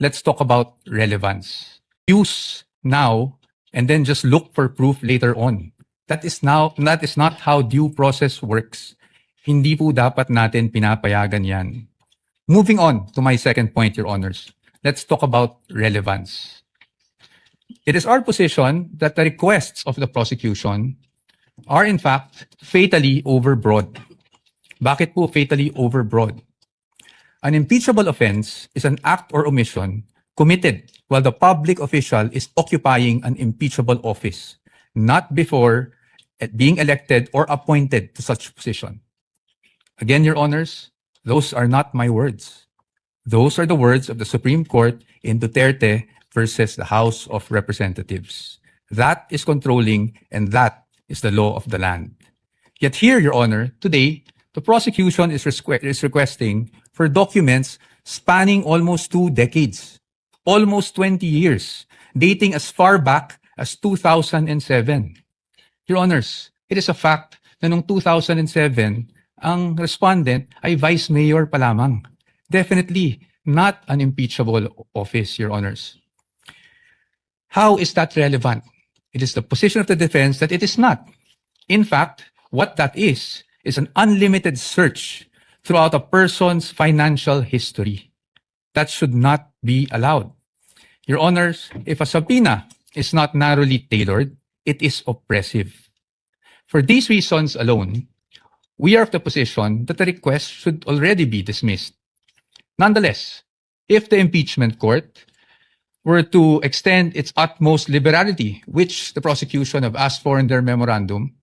let's talk about relevance. Use now and then just look for proof later on. That is not how due process works. Hindi po dapat natin pinapayagan yan. Moving on to my second point, Your Honors. Let's talk about relevance. It is our position that the requests of the prosecution are in fact fatally overbroad. Bakit po fatally overbroad? An impeachable offense is an act or omission committed while the public official is occupying an impeachable office, not before being elected or appointed to such position. Again, Your Honors, those are not my words. Those are the words of the Supreme Court in Duterte versus the House of Representatives. That is controlling and that is the law of the land. Yet here, Your Honor, today, the prosecution is requesting for documents spanning almost 2 decades, almost 20 years, dating as far back as 2007. Your Honors, it is a fact na noong 2007, ang respondent ay vice mayor pa lamang. Definitely not an impeachable office, Your Honors. How is that relevant? It is the position of the defense that it is not. In fact, what that is an unlimited search throughout a person's financial history. That should not be allowed. Your Honors, if a subpoena is not narrowly tailored, it is oppressive. For these reasons alone, we are of the position that the request should already be dismissed. Nonetheless, if the impeachment court were to extend its utmost liberality, which the prosecution have asked for in their memorandum,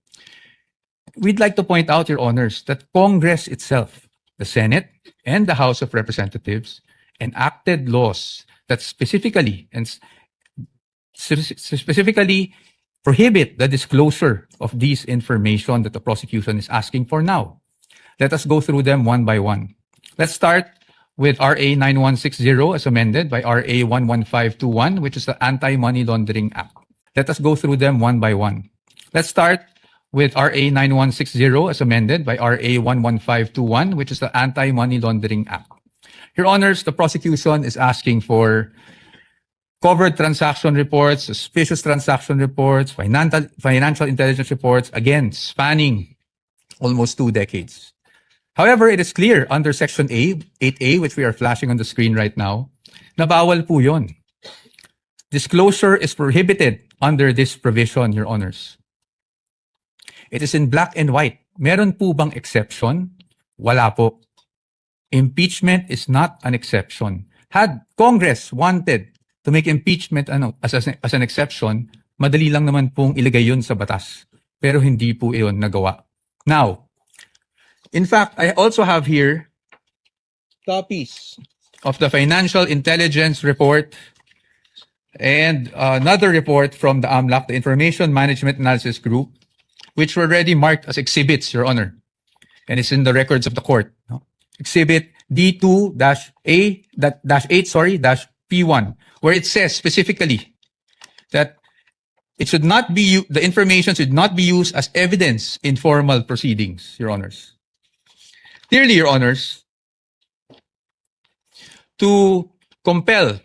we'd like to point out, Your Honors, that Congress itself, the Senate and the House of Representatives, enacted laws that specifically prohibit the disclosure of these information that the prosecution is asking for now. Let us go through them one by one. Let's start with RA 9160 as amended by RA 11521, which is the Anti-Money Laundering Act. Let us go through them one by one. Let's start with RA 9160 as amended by RA 11521, which is the Anti-Money Laundering Act. Your Honors, the prosecution is asking for covered transaction reports, suspicious transaction reports, financial intelligence reports, again, spanning almost 2 decades. However, it is clear under Section 8A, which we are flashing on the screen right now, na bawal po yun. Disclosure is prohibited under this provision, Your Honors. It is in black and white. Meron po bang exception? Wala po. Impeachment is not an exception. Had Congress wanted to make impeachment as an exception, madali lang naman pong ilagay yun sa batas. Pero hindi po iyon nagawa. Now, in fact, I also have here copies of the Financial Intelligence Report and another report from the AMLAC, the Information Management Analysis Group, which were already marked as exhibits, Your Honor. And it's in the records of the court. Exhibit D2-8-P1, where it says specifically that it should not be, the information should not be used as evidence in formal proceedings, Your Honors. Clearly, Your Honors, to compel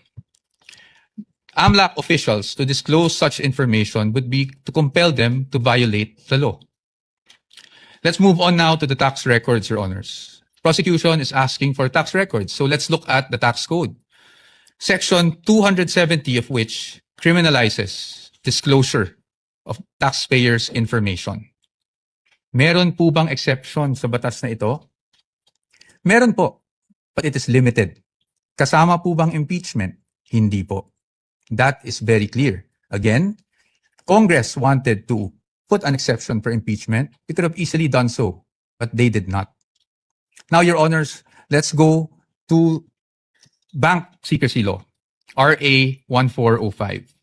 AMLAC officials to disclose such information would be to compel them to violate the law. Let's move on now to the tax records, Your Honors. Prosecution is asking for tax records, so let's look at the tax code. Section 270 of which criminalizes disclosure of taxpayers' information. Meron po bang exception sa batas na ito? Meron po, but it is limited. Kasama po bang impeachment? Hindi po. That is very clear. Again, Congress wanted to put an exception for impeachment. It could have easily done so, but they did not. Now, Your Honors, let's go to Bank Secrecy Law, RA 1405.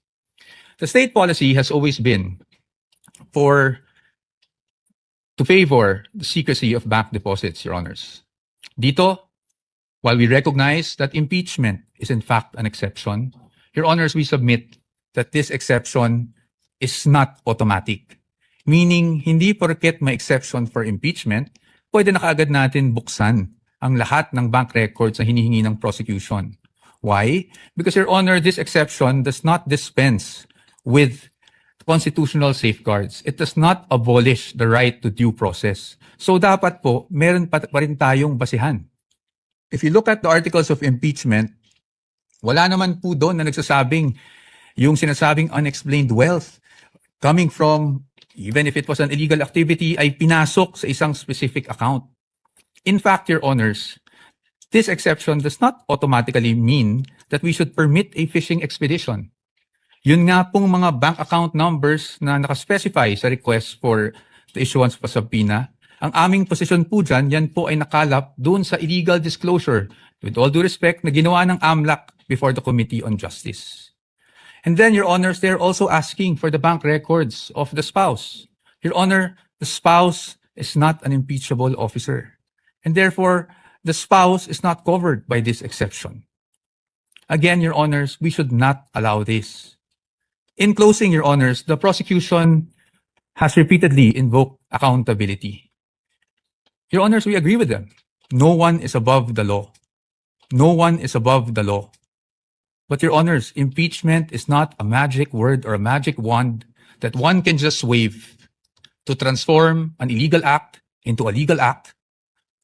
The state policy has always been to favor the secrecy of bank deposits, Your Honors. Dito, while we recognize that impeachment is in fact an exception, Your Honors, we submit that this exception is not automatic. Meaning, hindi porket may exception for impeachment, pwede na kaagad natin buksan ang lahat ng bank records na hinihingi ng prosecution. Why? Because, Your Honor, this exception does not dispense with constitutional safeguards. It does not abolish the right to due process. So dapat po, meron pa rin tayong basihan. If you look at the articles of impeachment, wala naman po doon na nagsasabing yung sinasabing unexplained wealth coming from, even if it was an illegal activity, ay pinasok sa isang specific account. In fact, Your Honors, this exception does not automatically mean that we should permit a fishing expedition. Yun nga pong mga bank account numbers na nakaspecify sa request for the issuance of a subpoena, ang aming posisyon po dyan, yan po ay nakalap doon sa illegal disclosure, with all due respect, na ginawa ng AMLAC before the Committee on Justice. And then, Your Honors, they're also asking for the bank records of the spouse. Your Honor, the spouse is not an impeachable officer. And therefore, the spouse is not covered by this exception. Again, Your Honors, we should not allow this. In closing, Your Honors, the prosecution has repeatedly invoked accountability. Your Honors, we agree with them. No one is above the law. No one is above the law. But Your Honors, impeachment is not a magic word or a magic wand that one can just wave to transform an illegal act into a legal act,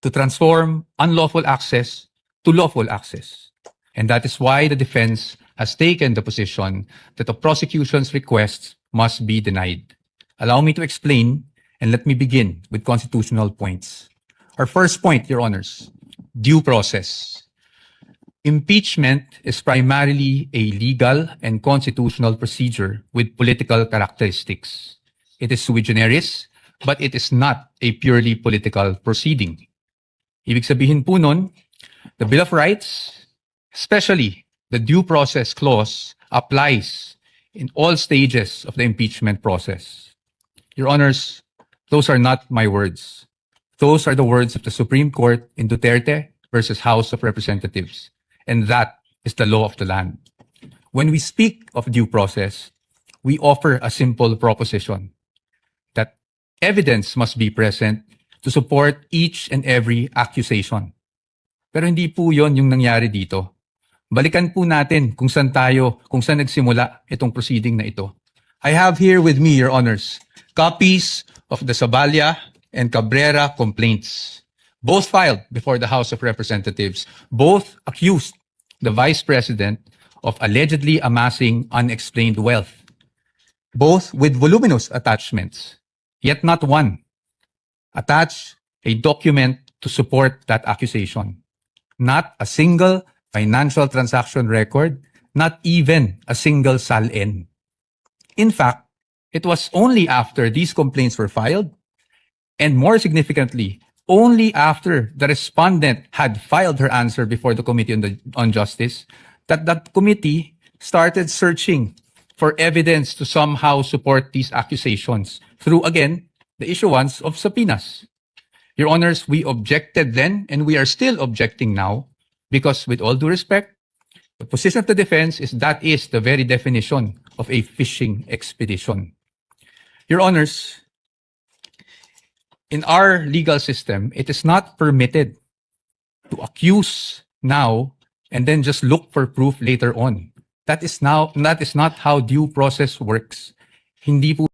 to transform unlawful access to lawful access. And that is why the defense has taken the position that the prosecution's requests must be denied. Allow me to explain, and let me begin with constitutional points. Our first point, Your Honors, due process. Impeachment is primarily a legal and constitutional procedure with political characteristics. It is sui generis, but it is not a purely political proceeding. Ibig sabihin po nun, the Bill of Rights, especially the due process clause, applies in all stages of the impeachment process. Your Honors, those are not my words. Those are the words of the Supreme Court in Duterte versus House of Representatives. And that is the law of the land. When we speak of due process, we offer a simple proposition that evidence must be present to support each and every accusation. Pero hindi po yon yung nangyari dito. Balikan po natin kung saan nagsimula itong proceeding na ito. I have here with me, Your Honors, copies of the Saballa and Cabrera complaints, both filed before the House of Representatives. Both accused the Vice President of allegedly amassing unexplained wealth, both with voluminous attachments, yet not one attached a document to support that accusation. Not a single financial transaction record, not even a single SALN. In fact, it was only after these complaints were filed, and more significantly, only after the respondent had filed her answer before the Committee on Justice, that committee started searching for evidence to somehow support these accusations through, again, the issuance of subpoenas. Your Honors, we objected then, and we are still objecting now, because with all due respect, the position of the defense is that is the very definition of a fishing expedition. Your Honors, in our legal system, it is not permitted to accuse now and then just look for proof later on. That is not how due process works. Hindi po